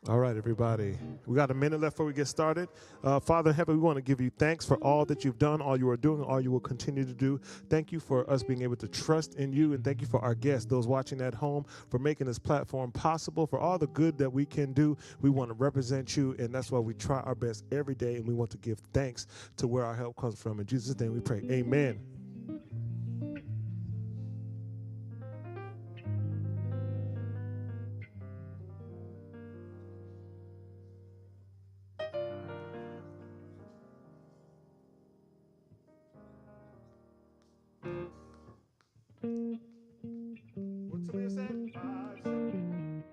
All right, everybody. We got a minute left before we get started. Father in heaven, we want to give you thanks for all that you've done, all you are doing, all you will continue to do. Thank you for us being able to trust in you, and thank you for our guests, those watching at home, for making this platform possible, for all the good that we can do. We want to represent you, and that's why we try our best every day, and we want to give thanks to where our help comes from. In Jesus' name we pray. Amen. What's the man say? 5, 7.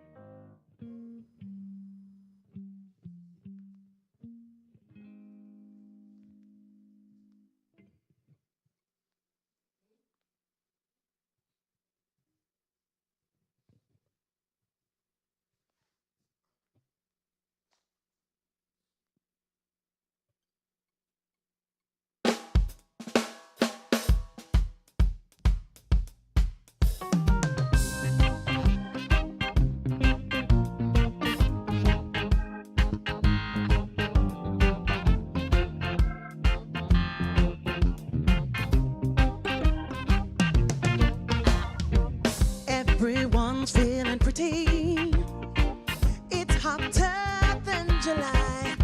Everyone's feeling pretty. It's hotter than July.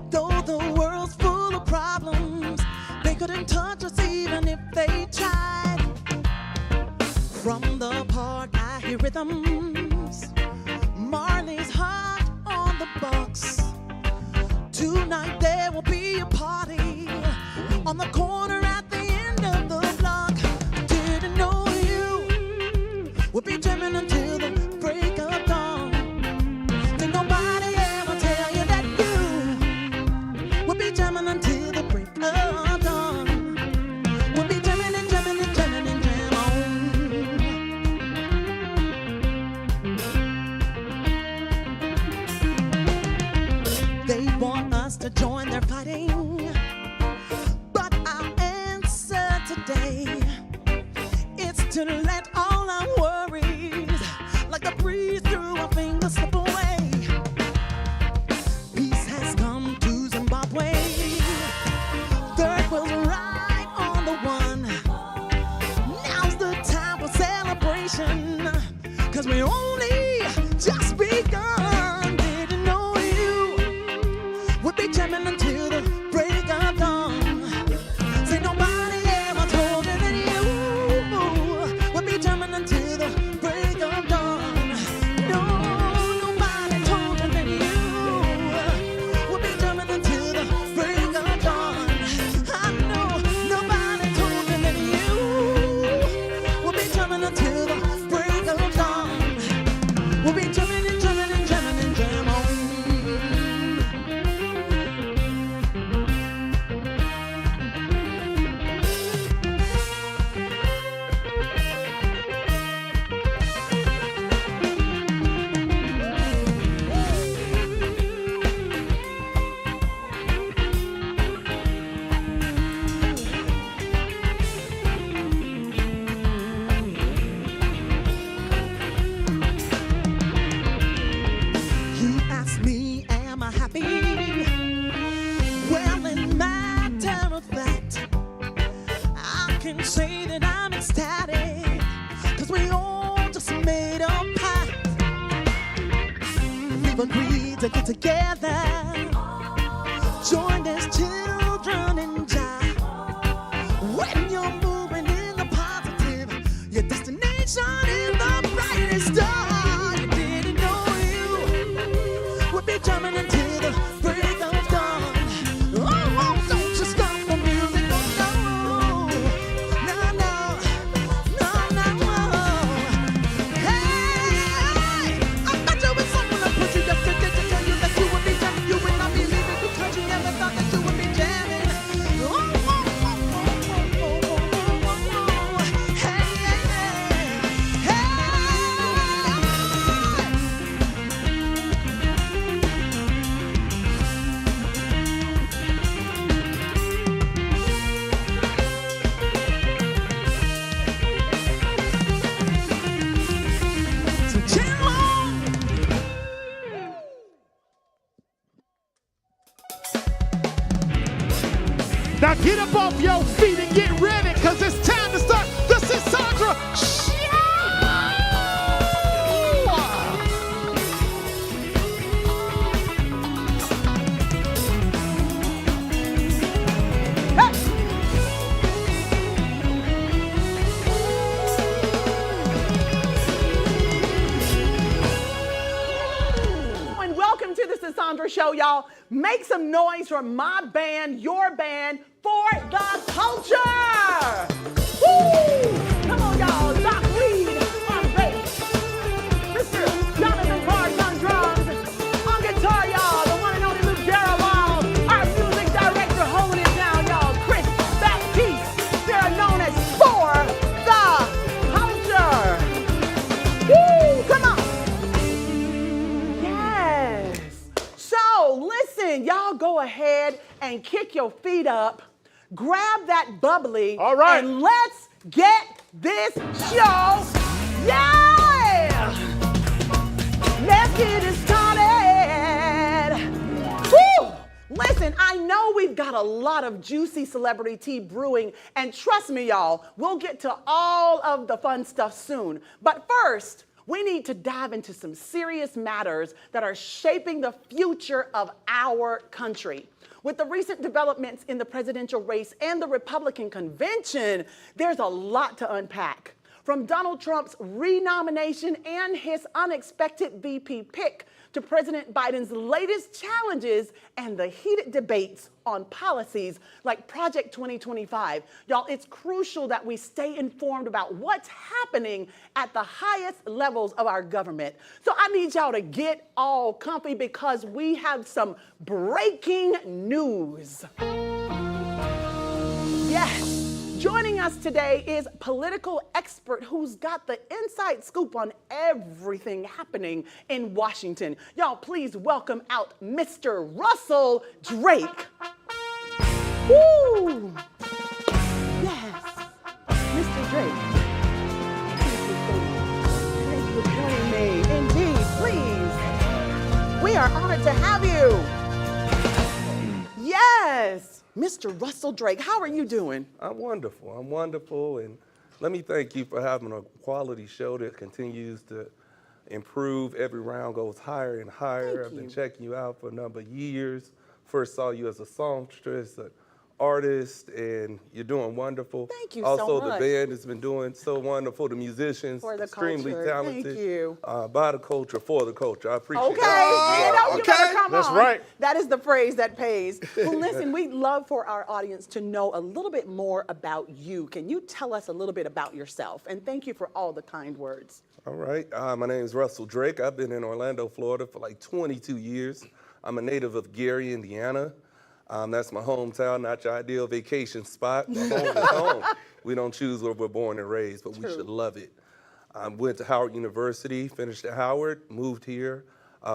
Though the world's full of problems, they couldn't touch us even if they tried. From the park I hear rhythms. Marley's hot on the box. Tonight there will be a party on the corner at the end of the block. Didn't know we'll be jamming until the break of dawn. Did nobody ever tell you that you will be jamming until the break of dawn? We'll be jamming and jamming and jamming and jam on. They want us to join their fighting, but our answer today is to let all our worries, like a breeze through our fingers, slip away. Peace has come to Zimbabwe. Third world's right on the one. Now's the time for celebration, 'cause we only just begun. Didn't know you would be jamming until the break of dawn. Say nobody ever told me that you would be jamming until the break of dawn. No, nobody told me that you would be jamming until the break of dawn. I know nobody told me that you would be jamming until the break of dawn. We'll be jamming and jamming and jamming and jam on. You ask me, am I happy? Well, in matter of fact, I can say that I'm ecstatic, 'cause we all just made a pact. We've agreed to get together, join as children in Jah. When you're moving in the positive, your destination is the brightest star. You didn't know you would be jamming until the break of dawn. Oh, don't you stop the music, no, no, no, no, no. Hey, I thought you were someone that put you just to tell you that you would be jamming. Get up off your feet and get ready, because it's time to start the Sandra Show! Sandra Show, y'all. Make some noise for my band, your band, for the culture. Woo! Come on, y'all. Doc Reed on bass. Mr. Jonathan Parks on drums. On guitar, y'all, the one and only Luke Darrowall. Our music director holding it down, y'all. Chris Baptiste. They're known as For the Culture. Woo! Come on. Listen, y'all go ahead and kick your feet up, grab that bubbly, all right, and let's get this show. Yeah! Let's get it started. Woo! Listen, I know we've got a lot of juicy celebrity tea brewing, and trust me, y'all, we'll get to all of the fun stuff soon. But first, we need to dive into some serious matters that are shaping the future of our country. With the recent developments in the presidential race and the Republican convention, there's a lot to unpack. From Donald Trump's renomination and his unexpected VP pick to President Biden's latest challenges and the heated debates on policies like Project 2025. Y'all, it's crucial that we stay informed about what's happening at the highest levels of our government. So I need y'all to get all comfy because we have some breaking news. Yes. Joining us today is political expert who's got the inside scoop on everything happening in Washington. Y'all, please welcome out Mr. Russell Drake. Woo! Yes, Mr. Drake. Thank you for joining me. Indeed, please. We are honored to have you. Yes. Mr. Russell Drake, how are you doing? I'm wonderful, and let me thank you for having a quality show that continues to improve. Every round goes higher and higher. I've been checking you out for a number of years. First saw you as a songstress, an artist, and you're doing wonderful. Thank you also, so much. Also, the band has been doing so wonderful. The musicians, for the extremely culture. talented. Thank you. By the culture, for the culture. I appreciate Okay, that. you better come That's on. right. That is the phrase that pays. Well, listen, we'd love for our audience to know a little bit more about you. Can you tell us a little bit about yourself? And thank you for all the kind words. All right. My name is Russell Drake. I've been in Orlando, Florida for like 22 years. I'm a native of Gary, Indiana. That's my hometown, not your ideal vacation spot, but home is home. We don't choose where we're born and raised, but we should love it. I went to Howard University, finished at Howard, moved here,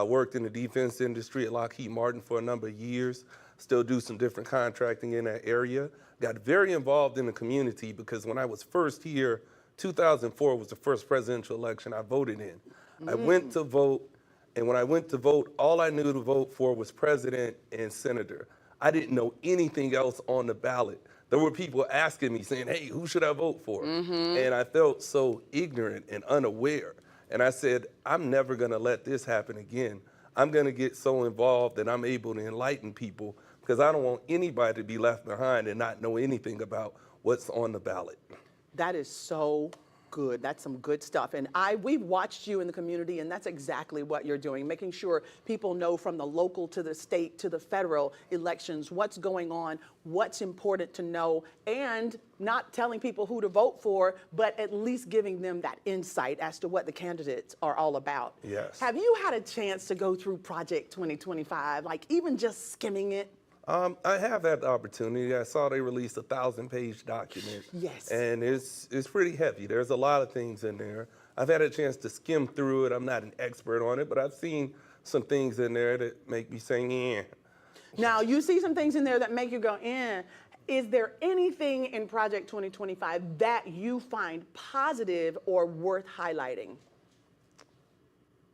worked in the defense industry at Lockheed Martin for a number of years, still do some different contracting in that area. Got very involved in the community because when I was first here, 2004 was the first presidential election I voted in. I went to vote, and when I went to vote, all I knew to vote for was president and senator. I didn't know anything else on the ballot. There were people asking me, saying, hey, who should I vote for? And I felt so ignorant and unaware. And I said, I'm never gonna let this happen again. I'm gonna get so involved that I'm able to enlighten people because I don't want anybody to be left behind and not know anything about what's on the ballot. That is so good. That's some good stuff. And we've watched you in the community, and that's exactly what you're doing, making sure people know from the local to the state to the federal elections what's going on, what's important to know, and not telling people who to vote for, but at least giving them that insight as to what the candidates are all about. Yes. Have you had a chance to go through Project 2025, like even just skimming it? I have had the opportunity. I saw they released a 1,000-page document. Yes. And it's pretty heavy. There's a lot of things in there. I've had a chance to skim through it. I'm not an expert on it, but I've seen some things in there that make me say, yeah. Now, you see some things in there that make you go, eh. Is there anything in Project 2025 that you find positive or worth highlighting?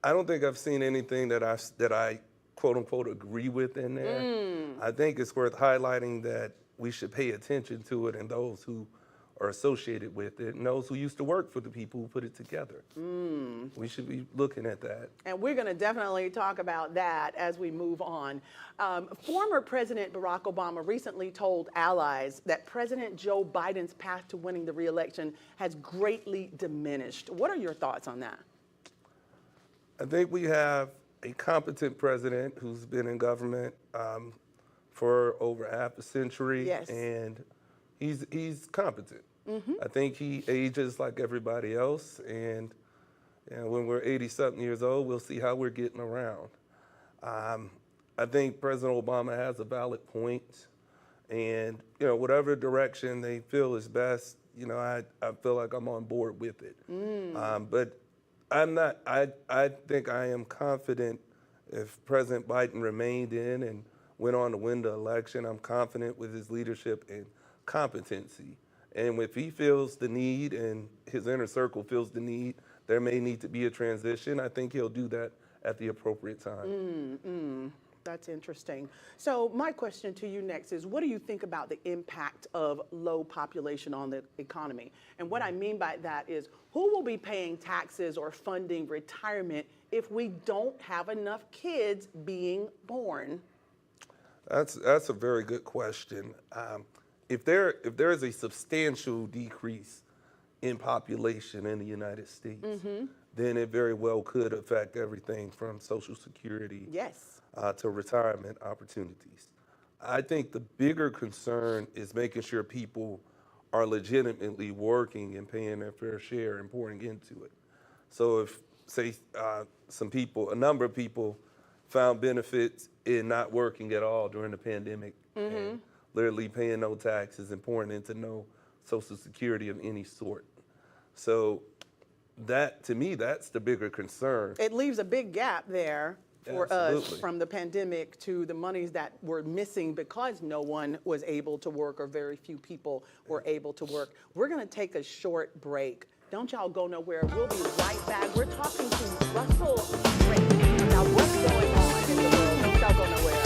I don't think I've seen anything that I quote unquote agree with in there. I think it's worth highlighting that we should pay attention to it, and those who are associated with it, and those who used to work for the people who put it together. We should be looking at that. And we're going to definitely talk about that as we move on. Former President Barack Obama recently told allies that President Joe Biden's path to winning the re-election has greatly diminished. What are your thoughts on that? I think we have a competent president who's been in government for over half a century, Yes. and he's competent. I think he ages like everybody else, and when we're 80-something years old, we'll see how we're getting around. I think President Obama has a valid point, and whatever direction they feel is best, I feel like I'm on board with it. But I'm not. I think I am confident if President Biden remained in and went on to win the election. I'm confident with his leadership and competency. And if he feels the need and his inner circle feels the need, there may need to be a transition. I think he'll do that at the appropriate time. That's interesting. So my question to you next is, what do you think about the impact of low population on the economy? And what I mean by that is, who will be paying taxes or funding retirement if we don't have enough kids being born? That's a very good question. If there is a substantial decrease in population in the United States, then it very well could affect everything from Social Security Yes. To retirement opportunities. I think the bigger concern is making sure people are legitimately working and paying their fair share and pouring into it. So if, say, a number of people found benefits in not working at all during the pandemic and literally paying no taxes and pouring into no Social Security of any sort. So that, to me, that's the bigger concern. It leaves a big gap there for us Absolutely. from the pandemic to the monies that were missing because no one was able to work or very few people were able to work. We're going to take a short break. Don't y'all go nowhere. We'll be right back. We're talking to Russell Drake about what's going on in the world. Don't y'all go nowhere.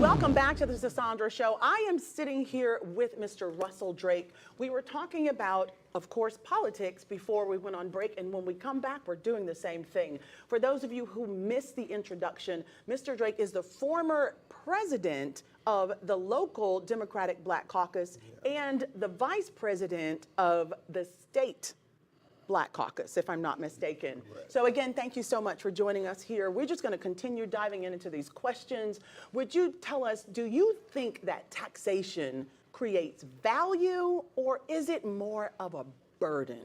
Welcome back to the Cassandra Show. I am sitting here with Mr. Russell Drake. We were talking about, of course, politics before we went on break, and when we come back, we're doing the same thing. For those of you who missed the introduction, Mr. Drake is the former president of the local Democratic Black Caucus and the vice president of the state Black Caucus, if I'm not mistaken. Right. So again, thank you so much for joining us here. We're just going to continue diving into these questions. Would you tell us, do you think that taxation creates value, or is it more of a burden?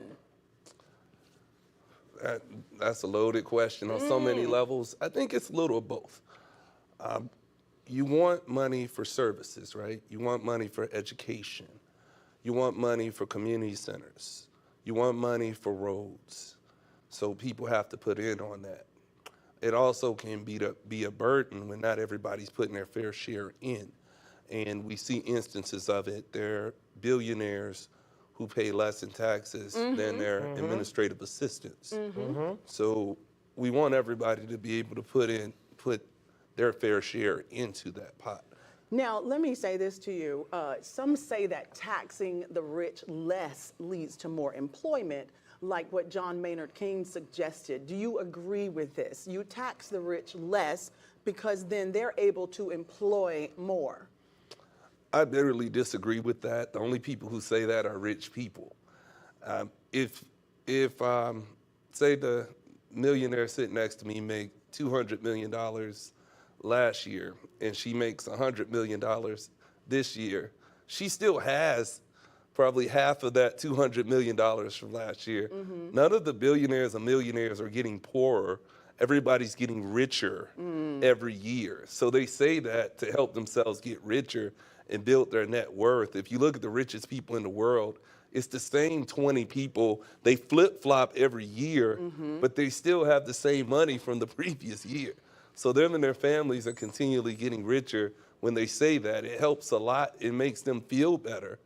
That's a loaded question on so many levels. I think it's a little of both. You want money for services, right? You want money for education. You want money for community centers. You want money for roads, so people have to put in on that. It also can be a burden when not everybody's putting their fair share in. And we see instances of it. There are billionaires who pay less in taxes than their administrative assistants. So we want everybody to be able to put their fair share into that pot. Now, let me say this to you. Some say that taxing the rich less leads to more employment, like what John Maynard Keynes suggested. Do you agree with this? You tax the rich less because then they're able to employ more. I bitterly disagree with that. The only people who say that are rich people. If say the millionaire sitting next to me make $200 million last year, and she makes $100 million this year, she still has probably half of that $200 million from last year. None of the billionaires and millionaires are getting poorer. Everybody's getting richer every year. So they say that to help themselves get richer and build their net worth. If you look at the richest people in the world, it's the same 20 people. They flip-flop every year, but they still have the same money from the previous year. So them and their families are continually getting richer. When they say that, it helps a lot. It makes them feel better.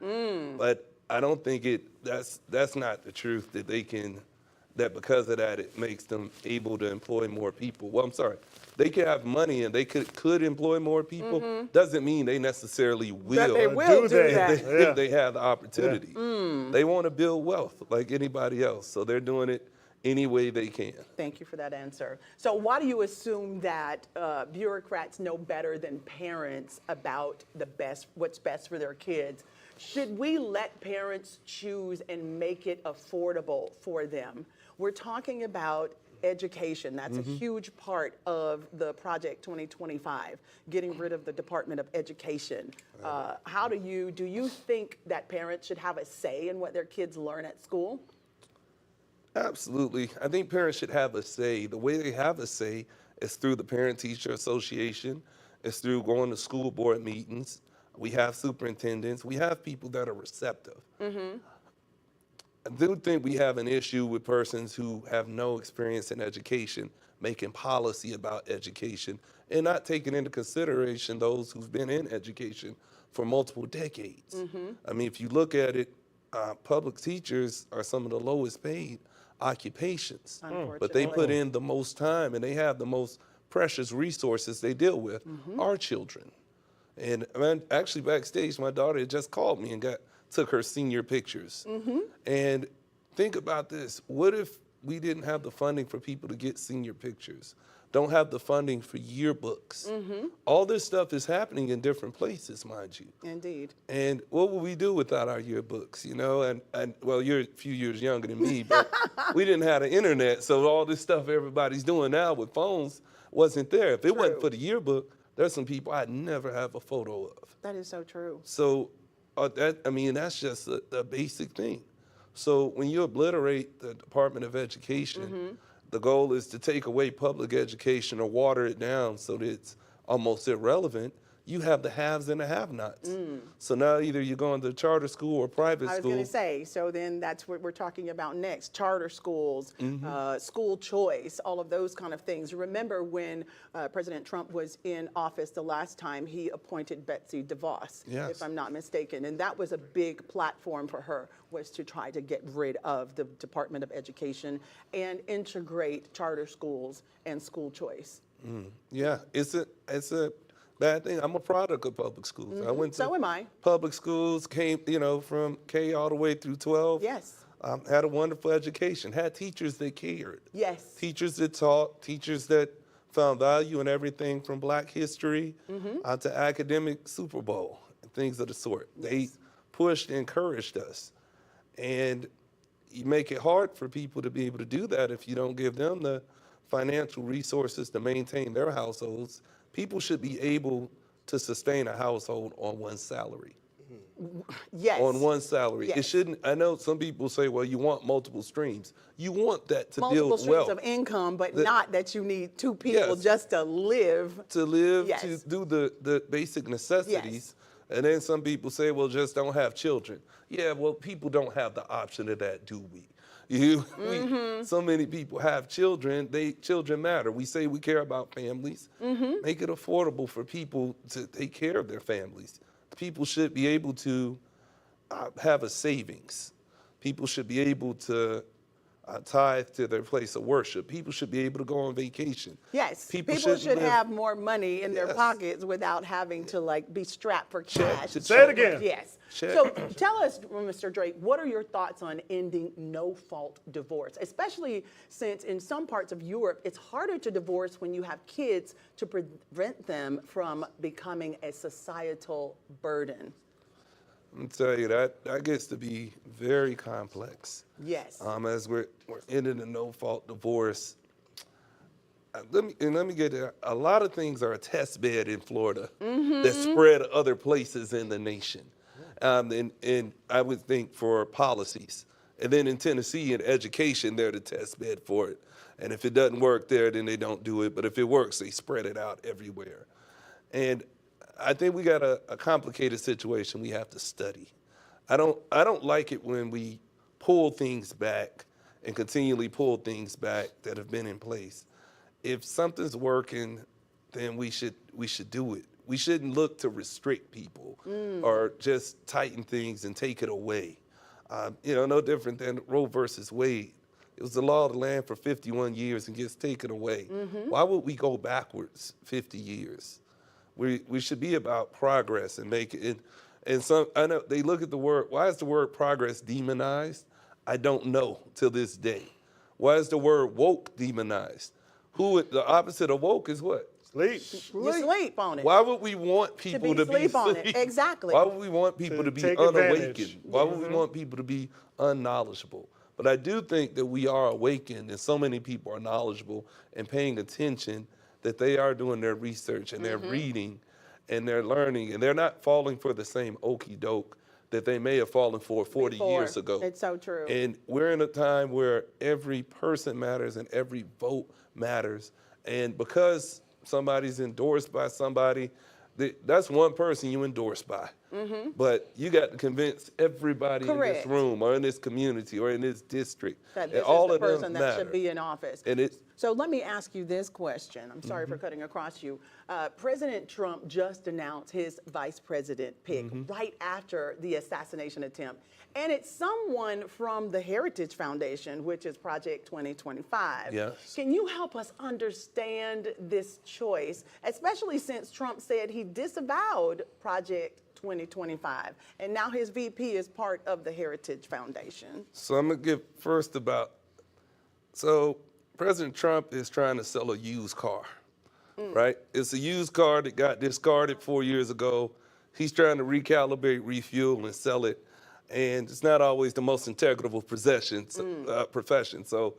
But I don't think that's not the truth, that because of that, it makes them able to employ more people. Well, I'm sorry. They can have money and they could employ more people. Doesn't mean they necessarily will. That they will do that. If they have the opportunity. They want to build wealth like anybody else. So they're doing it any way they can. Thank you for that answer. So why do you assume that bureaucrats know better than parents about what's best for their kids? Should we let parents choose and make it affordable for them? We're talking about education. That's a huge part of the Project 2025, getting rid of the Department of Education. Do you think that parents should have a say in what their kids learn at school? Absolutely. I think parents should have a say. The way they have a say is through the Parent-Teacher Association. It's through going to school board meetings. We have superintendents. We have people that are receptive. I do think we have an issue with persons who have no experience in education making policy about education and not taking into consideration those who've been in education for multiple decades. I mean, if you look at it, public teachers are some of the lowest paid occupations, but they put in the most time and they have the most precious resources they deal with, our children. And actually backstage, my daughter had just called me and took her senior pictures. And think about this. What if we didn't have the funding for people to get senior pictures? Don't have the funding for yearbooks. All this stuff is happening in different places, mind you. Indeed. And what would we do without our yearbooks, you know? And well, you're a few years younger than me, but we didn't have the internet, so all this stuff everybody's doing now with phones wasn't there. If it wasn't for the yearbook, there's some people I'd never have a photo of. That is so true. So that's just a basic thing. So when you obliterate the Department of Education, the goal is to take away public education or water it down so that it's almost irrelevant. You have the haves and the have-nots. So now either you're going to charter school or private school. I was going to say, so then that's what we're talking about next. Charter schools, school choice, all of those kind of things. Remember when President Trump was in office the last time, he appointed Betsy DeVos, if I'm not mistaken. And that was a big platform for her, was to try to get rid of the Department of Education and integrate charter schools and school choice. Yeah, bad thing. I'm a product of public schools. I went to So am I. public schools, came, from K all the way through 12. Yes. Had a wonderful education, had teachers that cared. Yes. Teachers that taught, teachers that found value in everything from Black history to academic Super Bowl and things of the sort. They pushed and encouraged us. And you make it hard for people to be able to do that if you don't give them the financial resources to maintain their households. People should be able to sustain a household on one salary. Yes. On one salary. It Yes. shouldn't, I know some people say, well, you want multiple streams. You want that to Multiple build streams wealth. of income, but not that you need two people Yes. just to live. To live, Yes. to do the basic necessities. And then some people say, well, just don't have children. Yeah, well, people don't have the option of that, do we? So many people have children. Children matter. We say we care about families. Make it affordable for people to take care of their families. People should be able to have a savings. People should be able to tithe to their place of worship. People should be able to go on vacation. Yes. People shouldn't should live- have more money in their Yes. pockets without having to be strapped for cash. Say it again. Yes. Check. So tell us, Mr. Drake, what are your thoughts on ending no-fault divorce, especially since in some parts of Europe, it's harder to divorce when you have kids to prevent them from becoming a societal burden? I'm tell you that gets to be very complex. Yes. As we're ending a no-fault divorce. Let me get it. A lot of things are a test bed in Florida that spread to other places in the nation, and I would think for policies. And then in Tennessee, in education, they're the test bed for it. And if it doesn't work there, then they don't do it. But if it works, they spread it out everywhere. And I think we got a complicated situation we have to study. I don't like it when we pull things back and continually pull things back that have been in place. If something's working, then we should do it. We shouldn't look to restrict people or just tighten things and take it away. No different than Roe versus Wade. It was the law of the land for 51 years and gets taken away. Why would we go backwards 50 years? We should be about progress and make it. And I know they look at the word. Why is the word progress demonized? I don't know till this day. Why is the word woke demonized? The opposite of woke is what? Sleep. You sleep on it. Why would we want people to be sleep on it? asleep? Exactly. Why would we want people To to be take unawakened? advantage. Why would we want people to be unknowledgeable? But I do think that we are awakened, and so many people are knowledgeable and paying attention that they are doing their research and they're reading and they're learning, and they're not falling for the same okey doke that they may have fallen for 40 years ago. It's so true. And we're in a time where every person matters and every vote matters. And because somebody's endorsed by somebody, that's one person you endorse by. But you got to convince everybody in this room or in this community or in this district that this all is of the them person that matter. should be in office. And So let me ask you this question. I'm sorry for cutting across you. President Trump just announced his vice president pick right after the assassination attempt. And it's someone from the Heritage Foundation, which is Project 2025. Yes. Can you help us understand this choice, especially since Trump said he disavowed Project 2025, and now his VP is part of the Heritage Foundation? So I'm going to give first so President Trump is trying to sell a used car, right? It's a used car that got discarded 4 years ago. He's trying to recalibrate, refuel, and sell it. And it's not always the most integrable profession. So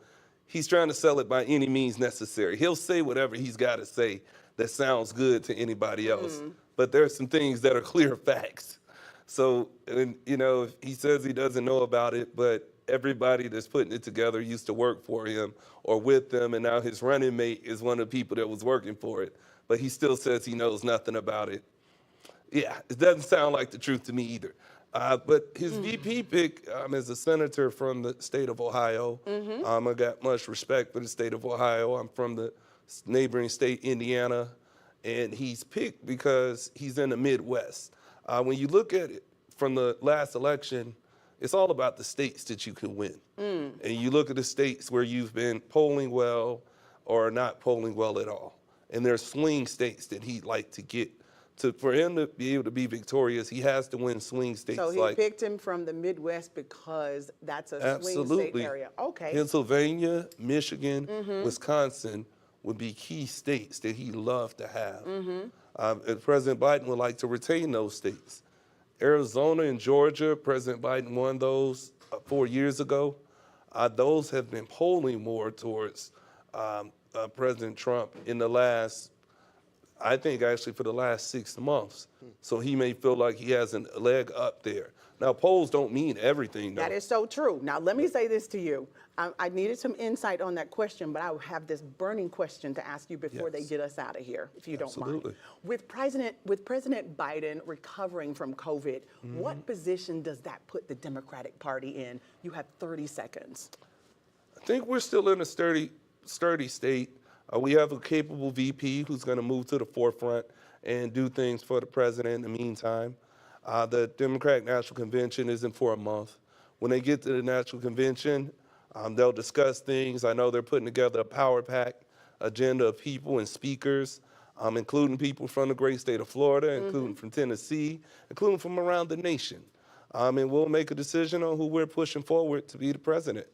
he's trying to sell it by any means necessary. He'll say whatever he's got to say that sounds good to anybody else. But there's some things that are clear facts. So, he says he doesn't know about it, but everybody that's putting it together used to work for him or with them, and now his running mate is one of the people that was working for it. But he still says he knows nothing about it. Yeah, it doesn't sound like the truth to me either. But his VP pick is a senator from the state of Ohio. I got much respect for the state of Ohio. I'm from the neighboring state, Indiana. And he's picked because he's in the Midwest. When you look at it from the last election, it's all about the states that you can win. And you look at the states where you've been polling well or not polling well at all. And there's swing states that he'd like to get For him to be able to be victorious, he has to win swing states. So he like picked him from the Midwest because that's a swing state area. Okay. Pennsylvania, Michigan, Wisconsin would be key states that he loved to have. And President Biden would like to retain those states. Arizona and Georgia, President Biden won those 4 years ago. Those have been polling more towards President Trump in the last, I think actually for the last 6 months. So he may feel like he has a leg up there. Now, polls don't mean everything, though. That is so true. Now, let me say this to you. I needed some insight on that question, but I have this burning question to ask you before they get us out of here, if you don't mind. With President Biden recovering from COVID, what position does that put the Democratic Party in? You have 30 seconds. I think we're still in a sturdy state. We have a capable VP who's going to move to the forefront and do things for the president in the meantime. The Democratic National Convention isn't for a month. When they get to the National Convention, they'll discuss things. I know they're putting together a power pack agenda of people and speakers, including people from the great state of Florida, including from Tennessee, including from around the nation. And we'll make a decision on who we're pushing forward to be the president.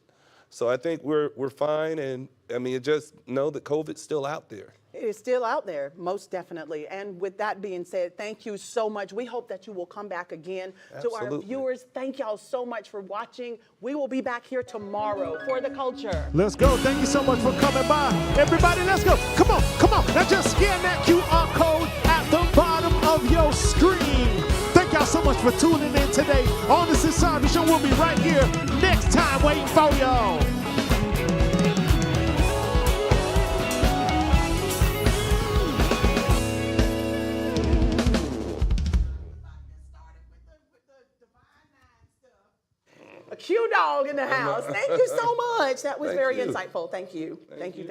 So I think we're fine, and I mean, just know that COVID's still out there. It is still out there, most definitely. And with that being said, thank you so much. We hope that you will come back again. Absolutely. To our viewers, thank y'all so much for watching. We will be back here tomorrow for The Culture. Let's go. Thank you so much for coming by. Everybody, let's go. Come on, come on. Now just scan that QR code at the bottom of your screen. Thank y'all so much for tuning in today on The Society Show. We'll be right here next time waiting for y'all. A Q dog in the house. Thank you so much. That was very insightful. Thank you. Thank you.